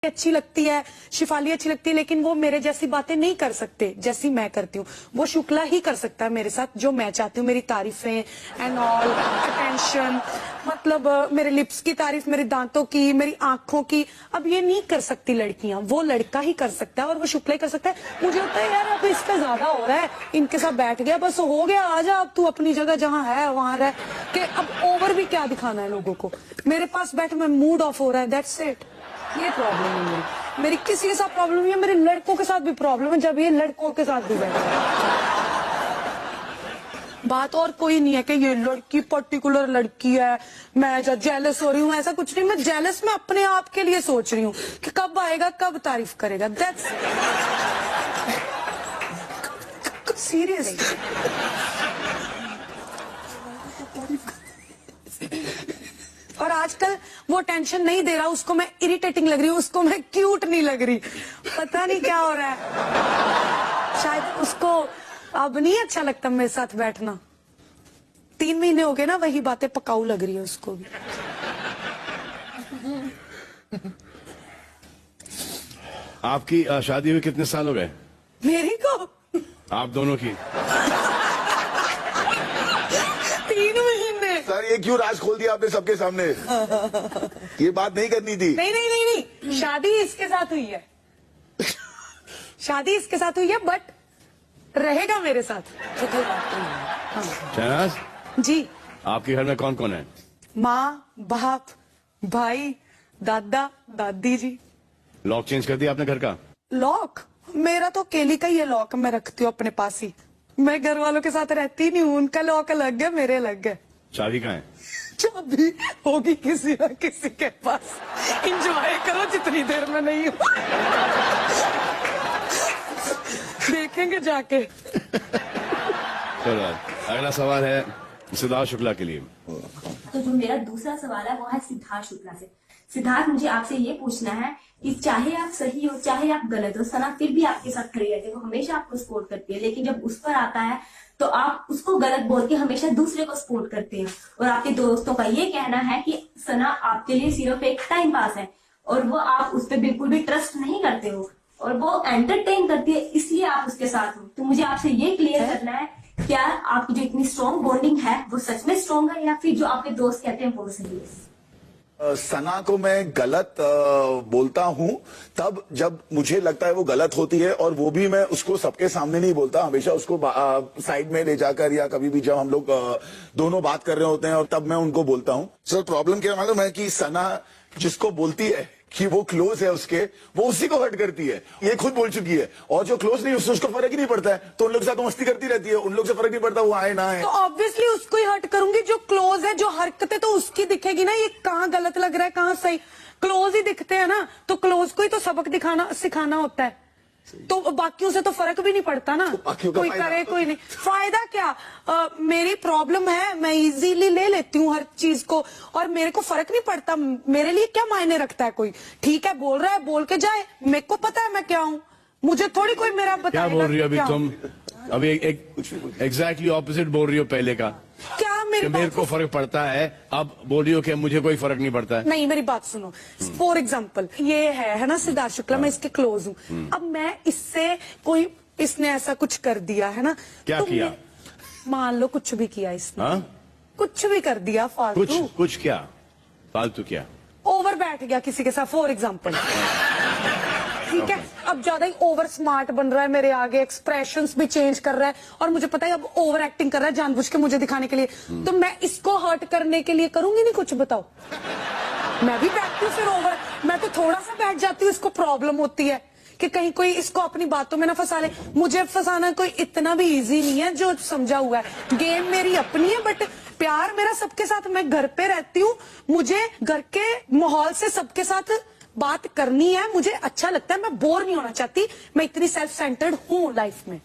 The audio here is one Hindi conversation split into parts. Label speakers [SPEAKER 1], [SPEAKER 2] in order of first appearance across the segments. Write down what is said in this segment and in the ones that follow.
[SPEAKER 1] अच्छी लगती है, शिफाली अच्छी लगती है, लेकिन वो मेरे जैसी बातें नहीं कर सकते जैसी मैं करती हूँ। वो शुक्ला ही कर सकता है मेरे साथ जो मैं चाहती हूँ, मेरी तारीफें एंड ऑल, अटेंशन, मतलब मेरे लिप्स की तारीफ, मेरे दांतों की, मेरी आंखों की। अब ये नहीं कर सकती लड़कियां, वो लड़का ही कर सकता है और वो शुक्ला ही कर सकता है। मुझे होता है यार अब इसका ज्यादा हो रहा है, इनके साथ बैठ गया, बस हो गया, आजा अब तू अपनी जगह जहाँ है वहां रह के, अब ओवर भी क्या दिखाना है लोगों को। मेरे पास बैठ में मूड ऑफ हो रहा है, दैट्स इट। ये प्रॉब्लम है मेरी किसी के साथ प्रॉब्लम नहीं है, मेरे लड़कों के साथ भी प्रॉब्लम है जब ये लड़कों के साथ भी बैठे। बात और कोई नहीं है कि ये लड़की पर्टिकुलर लड़की है, मैं जेलस हो रही हूँ, ऐसा कुछ नहीं। मैं जेलस में अपने आप के लिए सोच रही हूँ कि कब आएगा, कब तारीफ करेगा, दैट्स सीरियस। और आजकल वो टेंशन नहीं दे रहा, उसको मैं इरिटेटिंग लग रही हूँ, उसको मैं क्यूट नहीं लग रही, पता नहीं क्या हो रहा है। शायद उसको अब नहीं अच्छा लगता मेरे साथ बैठना। 3 महीने हो गए ना, वही बातें पकाऊ लग रही है उसको भी।
[SPEAKER 2] आपकी शादी हुए कितने साल हो गए?
[SPEAKER 1] मेरी को?
[SPEAKER 2] आप दोनों की?
[SPEAKER 1] 3 महीने।
[SPEAKER 3] सर ये क्यों राज खोल दिया आपने सबके सामने? ये बात नहीं करनी थी।
[SPEAKER 1] नहीं नहीं नहीं नहीं, शादी इसके साथ हुई है, शादी इसके साथ हुई है, बट रहेगा मेरे साथ।
[SPEAKER 2] शहनाज
[SPEAKER 1] जी।
[SPEAKER 2] आपके घर में कौन कौन है?
[SPEAKER 1] माँ, बाप, भाई, दादा, दादी जी।
[SPEAKER 2] लॉक चेंज कर दिया आपने घर का?
[SPEAKER 1] लॉक मेरा तो केली का ही है, लॉक मैं रखती हूँ अपने पास ही। मैं घर वालों के साथ रहती नहीं हूँ, उनका लॉक अलग है, मेरे अलग है।
[SPEAKER 2] चाबी कहाँ है?
[SPEAKER 1] चाबी होगी किसी न किसी के पास, इंजॉय करो जितनी देर में नहीं हूँ। देखेंगे जाके।
[SPEAKER 2] चलो अगला सवाल है सिद्धार्थ शुक्ला के लिए।
[SPEAKER 4] तो जो मेरा दूसरा सवाल है वो है सिद्धार्थ शुक्ला से। सिद्धार्थ, मुझे आपसे ये पूछना है कि चाहे आप सही हो चाहे आप गलत हो, सना फिर भी आपके साथ खड़ी रहती है, वो हमेशा आपको सपोर्ट करती है, लेकिन जब उस पर आता है तो आप उसको गलत बोल के हमेशा दूसरे को सपोर्ट करते हैं। और आपके दोस्तों का ये कहना है कि सना आपके लिए सिर्फ एक टाइम पास है और वो आप उस पर बिल्कुल भी ट्रस्ट नहीं करते हो और वो एंटरटेन करती है, इसलिए आप उसके साथ हो। तो मुझे आपसे ये क्लियर करना है, क्या आपकी जो इतनी स्ट्रॉन्ग बॉन्डिंग है वो सच में स्ट्रॉन्ग है या फिर जो आपके दोस्त कहते हैं वो सही है?
[SPEAKER 3] सना को मैं गलत बोलता हूं तब जब मुझे लगता है वो गलत होती है, और वो भी मैं उसको सबके सामने नहीं बोलता, हमेशा उसको साइड में ले जाकर, या कभी भी जब हम लोग दोनों बात कर रहे होते हैं और तब मैं उनको बोलता हूं। सर प्रॉब्लम क्या मालूम है कि सना जिसको बोलती है कि वो क्लोज है उसके, वो उसी को हर्ट करती है, ये खुद बोल चुकी है। और जो क्लोज नहीं उससे उसको फर्क ही नहीं पड़ता है, तो उन लोग के साथ तो मस्ती करती रहती है, उन लोग से फर्क नहीं पड़ता वो आए ना आए।
[SPEAKER 1] तो ऑब्वियसली उसको ही हर्ट करूंगी, जो क्लोज है, जो हरकतें तो उसकी दिखेगी ना, ये कहाँ गलत लग रहा है कहाँ सही। क्लोज ही दिखते हैं ना, तो क्लोज को ही तो सबक दिखाना सिखाना होता है, तो बाकियों से तो फर्क भी नहीं पड़ता ना,
[SPEAKER 3] तो
[SPEAKER 1] कोई करे कोई नहीं। फायदा क्या, मेरी प्रॉब्लम है, मैं इजीली ले लेती हूँ हर चीज को और मेरे को फर्क नहीं पड़ता, मेरे लिए क्या मायने रखता है कोई। ठीक है बोल रहा है, बोल के जाए, मेरे को पता है मैं क्या हूँ, मुझे थोड़ी कोई मेरा बताएगा।
[SPEAKER 2] क्या बोल रही हो अभी तुम? अभी एग्जैक्टली ऑपोजिट बोल रही हो पहले का,
[SPEAKER 1] क्या
[SPEAKER 2] मेरे को फर्क पड़ता है, अब बोल रही हो कि मुझे कोई फर्क नहीं पड़ता है।
[SPEAKER 1] नहीं, मेरी बात सुनो। फॉर एग्जाम्पल ये है ना सिद्धार्थ शुक्ला, मैं इसके क्लोज हूँ, अब मैं इससे कोई, इसने ऐसा कुछ कर दिया है ना,
[SPEAKER 2] क्या
[SPEAKER 1] तो
[SPEAKER 2] किया?
[SPEAKER 1] मान लो कुछ भी किया इसने।
[SPEAKER 2] हाँ?
[SPEAKER 1] कुछ भी कर दिया फालतू।
[SPEAKER 2] कुछ क्या फालतू क्या?
[SPEAKER 1] ओवर बैठ गया किसी के साथ फॉर एग्जाम्पल, ठीक है, अब ज्यादा ही ओवर स्मार्ट बन रहा है मेरे आगे, एक्सप्रेशंस भी चेंज कर रहा है और मुझे पता है अब ओवर एक्टिंग कर रहा है जानबूझ के मुझे दिखाने के लिए, तो मैं इसको हर्ट करने के लिए करूंगी नहीं कुछ, बताओ। मैं भी बैठती हूँ फिर ओवर, मैं तो थोड़ा सा बैठ जाती हूँ, इसको प्रॉब्लम होती है कि कहीं कोई इसको अपनी बातों में ना फंसा ले। मुझे फंसाना कोई इतना भी इजी नहीं है, जो समझा हुआ है। गेम मेरी अपनी है, बट प्यार मेरा सबके साथ, मैं घर पे रहती हूँ, मुझे घर के माहौल से सबके साथ बात करनी है, मुझे अच्छा लगता है, मैं बोर नहीं होना चाहती, मैं इतनी सेल्फ सेंटर्ड हूँ लाइफ में,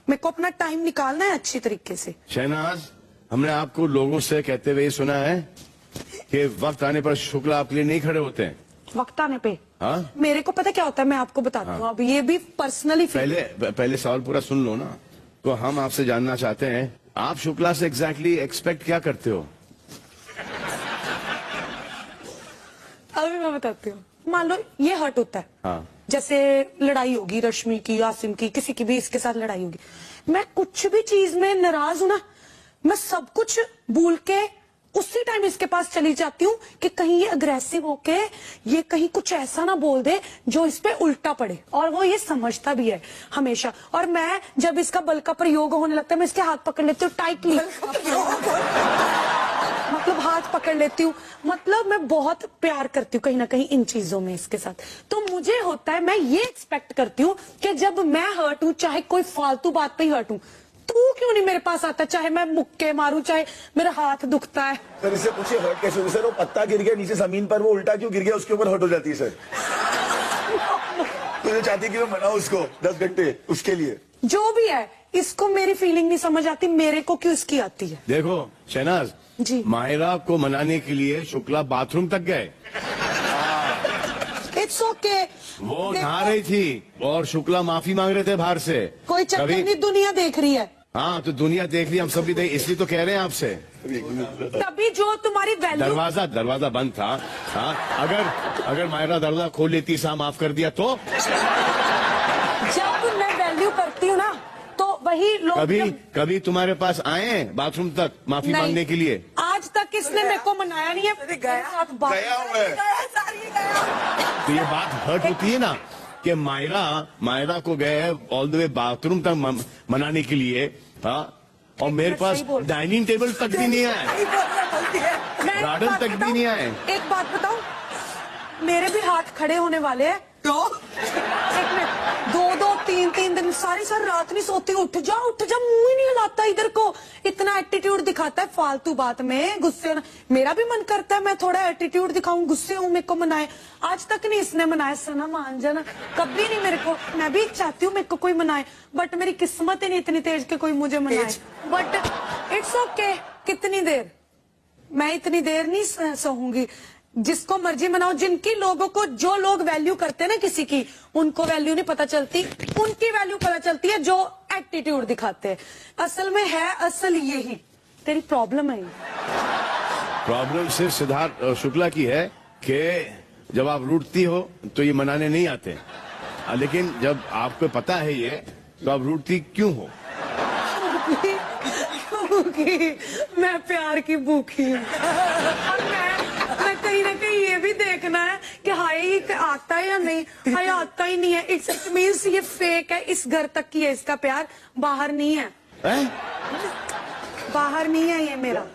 [SPEAKER 1] मेरे को अपना टाइम निकालना है अच्छी तरीके से।
[SPEAKER 2] शहनाज, हमने आपको लोगों से कहते हुए सुना है कि वक्त आने पर शुक्ला आपके लिए नहीं खड़े होते हैं।
[SPEAKER 1] वक्त आने पे?
[SPEAKER 2] हाँ?
[SPEAKER 1] मेरे को पता क्या होता है, मैं आपको बताती हूँ। अब ये भी पर्सनली
[SPEAKER 2] पहले सवाल पूरा सुन लो ना। तो हम आपसे जानना चाहते हैं, आप शुक्ला से एग्जैक्टली एक्सपेक्ट क्या करते हो?
[SPEAKER 1] अभी मैं बताती हूँ। मान लो ये हर्ट होता है,
[SPEAKER 2] हाँ।
[SPEAKER 1] जैसे लड़ाई होगी रश्मि की, आसिम की, किसी की भी इसके साथ लड़ाई होगी, मैं कुछ भी चीज में नाराज हूं ना, मैं सब कुछ भूल के उसी टाइम इसके पास चली जाती हूँ कि कहीं ये अग्रेसिव होके ये कहीं कुछ ऐसा ना बोल दे जो इस पे उल्टा पड़े, और वो ये समझता भी है हमेशा। और मैं जब इसका बल का प्रयोग होने लगता है, मैं इसके हाथ पकड़ लेती हूँ टाइटली, मतलब हाथ पकड़ लेती हूँ, मतलब मैं बहुत प्यार करती हूँ कहीं ना कहीं इन चीजों में इसके साथ। तो मुझे होता है, मैं ये एक्सपेक्ट करती हूँ कि जब मैं हर्ट हूँ, चाहे कोई फालतू बात पे ही हर्ट हूँ, तू क्यों नहीं मेरे पास आता, चाहे मैं मुक्के मारूं, चाहे मेरा हाथ दुखता है।
[SPEAKER 3] सर इससे पूछिए हर्ट कैसे होगी? सर वो पत्ता गिर गया नीचे जमीन पर, वो उल्टा क्यों गिर गया, उसके ऊपर हर्ट हो जाती है सर। तो जो चाहती है कि मैं मनाऊं उसको 10 घंटे उसके लिए।
[SPEAKER 1] जो भी है, इसको मेरी फीलिंग नहीं समझ आती, मेरे को क्यों इसकी आती है।
[SPEAKER 2] देखो शहनाज
[SPEAKER 1] जी।
[SPEAKER 2] मायरा को मनाने के लिए शुक्ला बाथरूम तक गए,
[SPEAKER 1] इट्स ओके।
[SPEAKER 2] वो नहा रही थी और शुक्ला माफी मांग रहे थे बाहर से।
[SPEAKER 1] कोई चक्कर
[SPEAKER 2] कभी-
[SPEAKER 1] नहीं, दुनिया देख रही है।
[SPEAKER 2] हाँ तो दुनिया देख रही, हम सब भी देख, इसलिए तो कह रहे हैं आपसे।
[SPEAKER 1] तभी जो तुम्हारी वैल्यू,
[SPEAKER 2] दरवाजा बंद था। हाँ अगर मायरा दरवाजा खोल लेती, सा माफ कर दिया तो
[SPEAKER 1] जब मैं वैल्यू करती हूँ ना, तो वही लोग
[SPEAKER 2] कभी तुम्हारे पास आए हैं बाथरूम तक माफी
[SPEAKER 1] नहीं।
[SPEAKER 2] मांगने के लिए?
[SPEAKER 1] आज तक इसने मेरे को मनाया नहीं है।
[SPEAKER 3] गया हुआ है।
[SPEAKER 2] तो ये बात हर्ट होती है ना कि मायरा को गए ऑल द वे बाथरूम तक मनाने के लिए, हाँ, और मेरे पास
[SPEAKER 1] सही बोल।
[SPEAKER 2] डाइनिंग टेबल तक भी नहीं आए,
[SPEAKER 1] मैं एक
[SPEAKER 2] गार्डन
[SPEAKER 1] बात
[SPEAKER 2] तक भी
[SPEAKER 1] बताऊं?
[SPEAKER 2] नहीं आए।
[SPEAKER 1] एक बात बताऊं, मेरे भी हाथ खड़े होने वाले हैं। तो एक मिनट, 2-3 दिन सारी रात नहीं सोती, उठ जा मुंह ही नहीं हिलाता इधर को, इतना एटीट्यूड दिखाता है फालतू बात में, गुस्से होना। मेरा भी मन करता है मैं थोड़ा एटीट्यूड दिखाऊं, गुस्से हूं, मेरे को मनाए। आज तक नहीं इसने मनाया, सना मान जाना, कभी नहीं मेरे को। मैं भी चाहती हूँ मेरे को कोई मनाए, बट मेरी किस्मत ही नहीं इतनी तेज कि कोई मुझे मनाए। बट इट्स ओके, कितनी देर, मैं इतनी देर नहीं सहूंगी। जिसको मर्जी मनाओ, जिनकी लोगों को, जो लोग वैल्यू करते हैं ना किसी की, उनको वैल्यू नहीं पता चलती, उनकी वैल्यू पता चलती है जो एटीट्यूड दिखाते हैं। असल में है असल यही तेरी प्रॉब्लम है।
[SPEAKER 2] प्रॉब्लम सिर्फ सिद्धार्थ शुक्ला की है कि जब आप रूठती हो तो ये मनाने नहीं आते, लेकिन जब आपको पता है ये, तो आप रूठती क्यों हो?
[SPEAKER 1] क्योंकि मैं प्यार की भूखी हूँ, और मैं कहीं ना कहीं ये भी देखना है कि हाय ये आता है या नहीं, हाय आता ही नहीं है, इट्स मीन्स ये फेक है, इस घर तक की है इसका प्यार, बाहर नहीं है, बाहर नहीं है ये मेरा,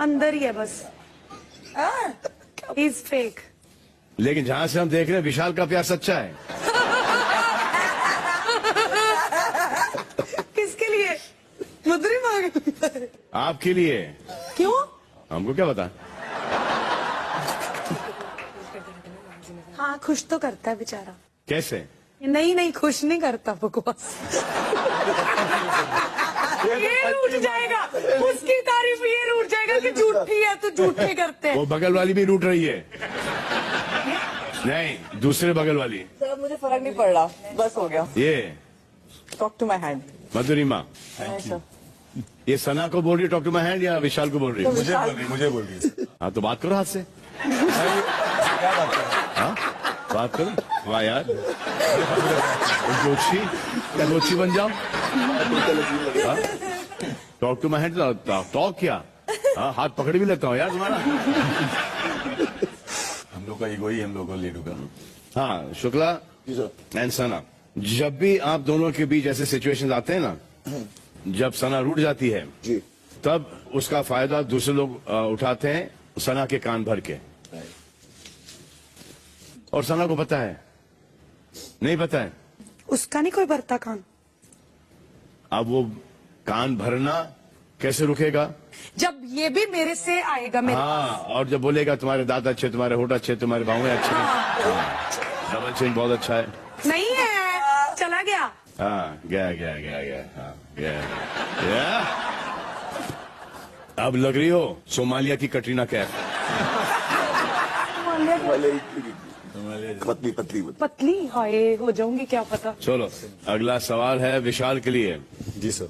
[SPEAKER 1] अंदर ही है बस, इज फेक।
[SPEAKER 2] लेकिन जहां से हम देख रहे हैं विशाल का प्यार सच्चा है।
[SPEAKER 1] किसके लिए मुद्री मांग?
[SPEAKER 2] आपके लिए।
[SPEAKER 1] क्यों?
[SPEAKER 2] हमको क्या पता।
[SPEAKER 1] हाँ खुश तो करता है बेचारा।
[SPEAKER 2] कैसे?
[SPEAKER 1] नहीं खुश नहीं करता, बकवास। ये रूठ जाएगा, उसकी तारीफ ये रूठ जाएगा कि झूठी है, तो झूठे करते हैं।
[SPEAKER 2] वो बगल वाली भी रूठ रही है। नहीं, दूसरे बगल वाली।
[SPEAKER 5] सर मुझे फर्क नहीं पड़ रहा, बस हो गया।
[SPEAKER 2] ये
[SPEAKER 5] टॉक टू माई हैंड।
[SPEAKER 2] मधुरिमा, ये सना को बोल रही है टॉक टू माई हैंड या विशाल को बोल रही है?
[SPEAKER 3] मुझे बोल रही है।
[SPEAKER 2] हाँ तो बात करो हाथ से। हाँ बात करो। वाह यार, जोशी बन जाओ। Talk to my hand, talk क्या, हाँ हाथ पकड़ भी लेता हूँ यार तुम्हारा।
[SPEAKER 3] हम लोग का ईगो ही हम लोग को लीड होगा।
[SPEAKER 2] हाँ शुक्ला एंड सना, जब भी आप दोनों के बीच ऐसे सिचुएशन आते हैं ना, जब सना रूठ जाती है
[SPEAKER 3] जी,
[SPEAKER 2] तब उसका फायदा दूसरे लोग उठाते हैं सना के कान भर के, और सना को पता है, नहीं पता है,
[SPEAKER 1] उसका नहीं कोई भरता कान।
[SPEAKER 2] अब वो कान भरना कैसे रुकेगा?
[SPEAKER 1] जब ये भी मेरे से आएगा मेरे
[SPEAKER 2] हाँ, और जब बोलेगा तुम्हारे दांत अच्छे, तुम्हारे होठ अच्छे, तुम्हारे बाहुएं अच्छे, डबल चिन बहुत अच्छा है।
[SPEAKER 1] नहीं है, चला गया।
[SPEAKER 2] हाँ गया, हाँ गया। अब लग रही हो सोमालिया की कटरीना कैफ।
[SPEAKER 1] पतली हाय हो जाऊंगी क्या पता।
[SPEAKER 2] चलो अगला सवाल है विशाल के लिए।
[SPEAKER 3] जी सर।